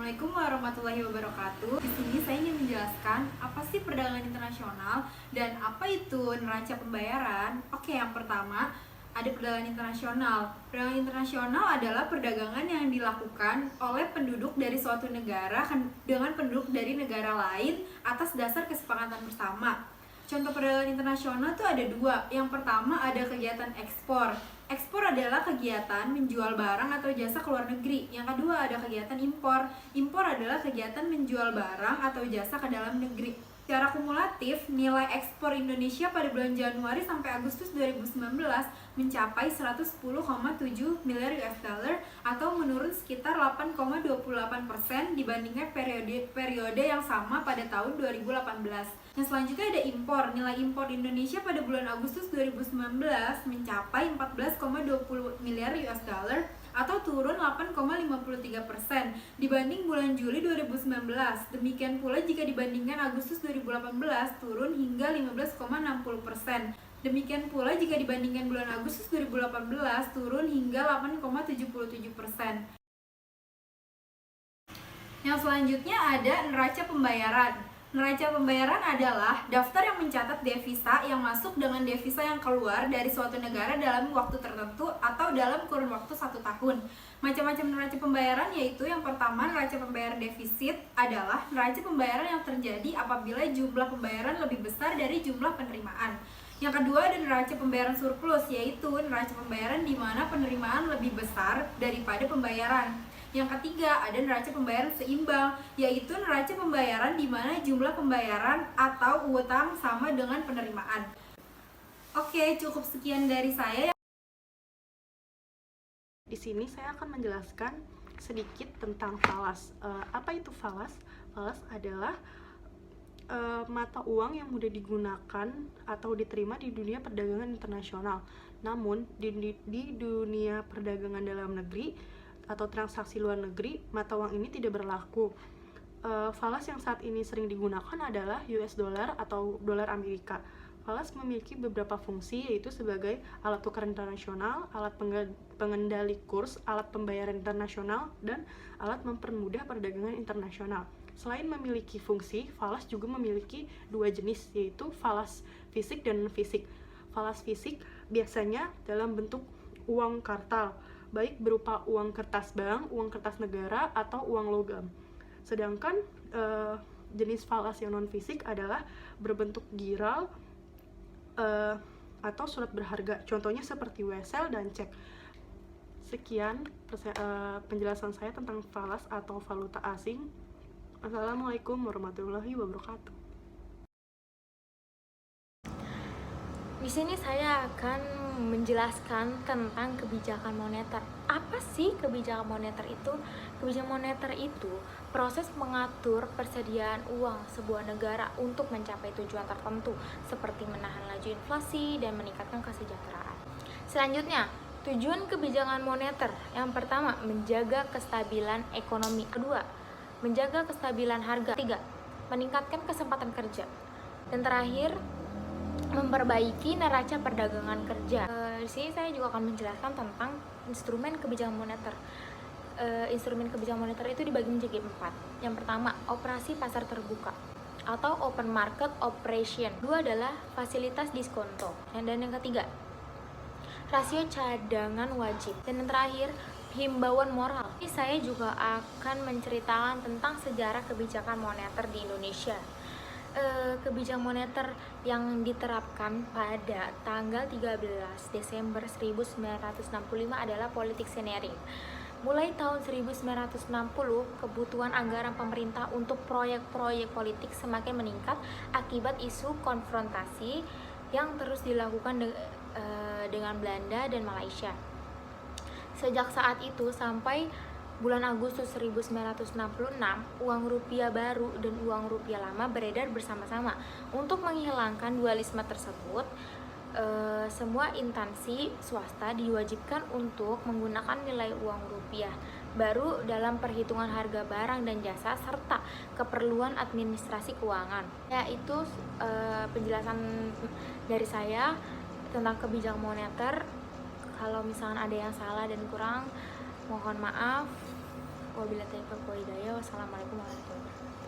Assalamualaikum warahmatullahi wabarakatuh. Di sini saya ingin menjelaskan apa sih perdagangan internasional dan apa itu neraca pembayaran. Oke, yang pertama ada perdagangan internasional. Perdagangan internasional adalah perdagangan yang dilakukan oleh penduduk dari suatu negara dengan penduduk dari negara lain atas dasar kesepakatan bersama. Contoh perdagangan internasional itu ada dua. Yang pertama ada kegiatan ekspor. Ekspor adalah kegiatan menjual barang atau jasa ke luar negeri. Yang kedua ada kegiatan impor. Impor adalah kegiatan menjual barang atau jasa ke dalam negeri. Secara kumulatif, nilai ekspor Indonesia pada bulan Januari sampai Agustus 2019 mencapai 110,7 miliar US dollar atau menurun sekitar 8,28% dibandingkan periode yang sama pada tahun 2018. Yang selanjutnya ada impor. Nilai impor Indonesia pada bulan Agustus 2019 mencapai 14,20 miliar US dollar atau turun 8,53% dibanding bulan Juli 2019. Demikian pula jika dibandingkan Agustus 2018 turun hingga 15,60%. Demikian pula jika dibandingkan bulan Agustus 2018 turun hingga 8,77%. Yang selanjutnya ada neraca pembayaran. Neraca pembayaran adalah daftar yang mencatat devisa yang masuk dengan devisa yang keluar dari suatu negara dalam waktu tertentu atau dalam kurun waktu 1 tahun. Macam-macam neraca pembayaran yaitu yang pertama neraca pembayaran defisit adalah neraca pembayaran yang terjadi apabila jumlah pembayaran lebih besar dari jumlah penerimaan. Yang kedua ada neraca pembayaran surplus, yaitu neraca pembayaran di mana penerimaan lebih besar daripada pembayaran. Yang ketiga ada neraca pembayaran seimbang, yaitu neraca pembayaran di mana jumlah pembayaran atau utang sama dengan penerimaan. Oke, cukup sekian dari saya. Di sini saya akan menjelaskan sedikit tentang falas. Apa itu falas? Falas adalah mata uang yang mudah digunakan atau diterima di dunia perdagangan internasional. Namun di dunia perdagangan dalam negeri atau transaksi luar negeri, mata uang ini tidak berlaku. Falas yang saat ini sering digunakan adalah US dollar atau dolar Amerika. Falas memiliki beberapa fungsi, yaitu sebagai alat tukar internasional, alat pengendali kurs, alat pembayaran internasional, dan alat mempermudah perdagangan internasional. Selain memiliki fungsi, falas juga memiliki dua jenis, yaitu falas fisik dan non-fisik. Falas fisik biasanya dalam bentuk uang kartal, baik berupa uang kertas bank, uang kertas negara, atau uang logam. Sedangkan jenis falas yang non-fisik adalah berbentuk giral atau surat berharga, contohnya seperti wesel dan cek. Sekian penjelasan saya tentang falas atau valuta asing. Assalamualaikum warahmatullahi wabarakatuh. Di sini saya akan menjelaskan tentang kebijakan moneter. Apa sih kebijakan moneter itu? Kebijakan moneter itu proses mengatur persediaan uang sebuah negara untuk mencapai tujuan tertentu, seperti menahan laju inflasi dan meningkatkan kesejahteraan. Selanjutnya, tujuan kebijakan moneter. Yang pertama, menjaga kestabilan ekonomi. Kedua, menjaga kestabilan harga. Tiga, meningkatkan kesempatan kerja. Dan terakhir, memperbaiki neraca perdagangan kerja. Di sini saya juga akan menjelaskan tentang instrumen kebijakan moneter. Instrumen kebijakan moneter itu dibagi menjadi 4. Yang pertama, operasi pasar terbuka atau open market operation. Dua adalah fasilitas diskonto. Dan yang ketiga, rasio cadangan wajib. Dan yang terakhir, himbauan moral. Ini saya juga akan menceritakan tentang sejarah kebijakan moneter di Indonesia. Kebijakan moneter yang diterapkan pada tanggal 13 Desember 1965 adalah politik sharing. Mulai tahun 1960, kebutuhan anggaran pemerintah untuk proyek-proyek politik semakin meningkat akibat isu konfrontasi yang terus dilakukan dengan Belanda dan Malaysia. Sejak saat itu sampai bulan Agustus 1966, uang rupiah baru dan uang rupiah lama beredar bersama-sama. Untuk menghilangkan dualisme tersebut, semua instansi swasta diwajibkan untuk menggunakan nilai uang rupiah baru dalam perhitungan harga barang dan jasa serta keperluan administrasi keuangan. Ya, itu penjelasan dari saya tentang kebijakan moneter. Kalau misalkan ada yang salah dan kurang, mohon maaf. Wabillahi taufiq wal hidayah. Wassalamualaikum warahmatullahi wabarakatuh.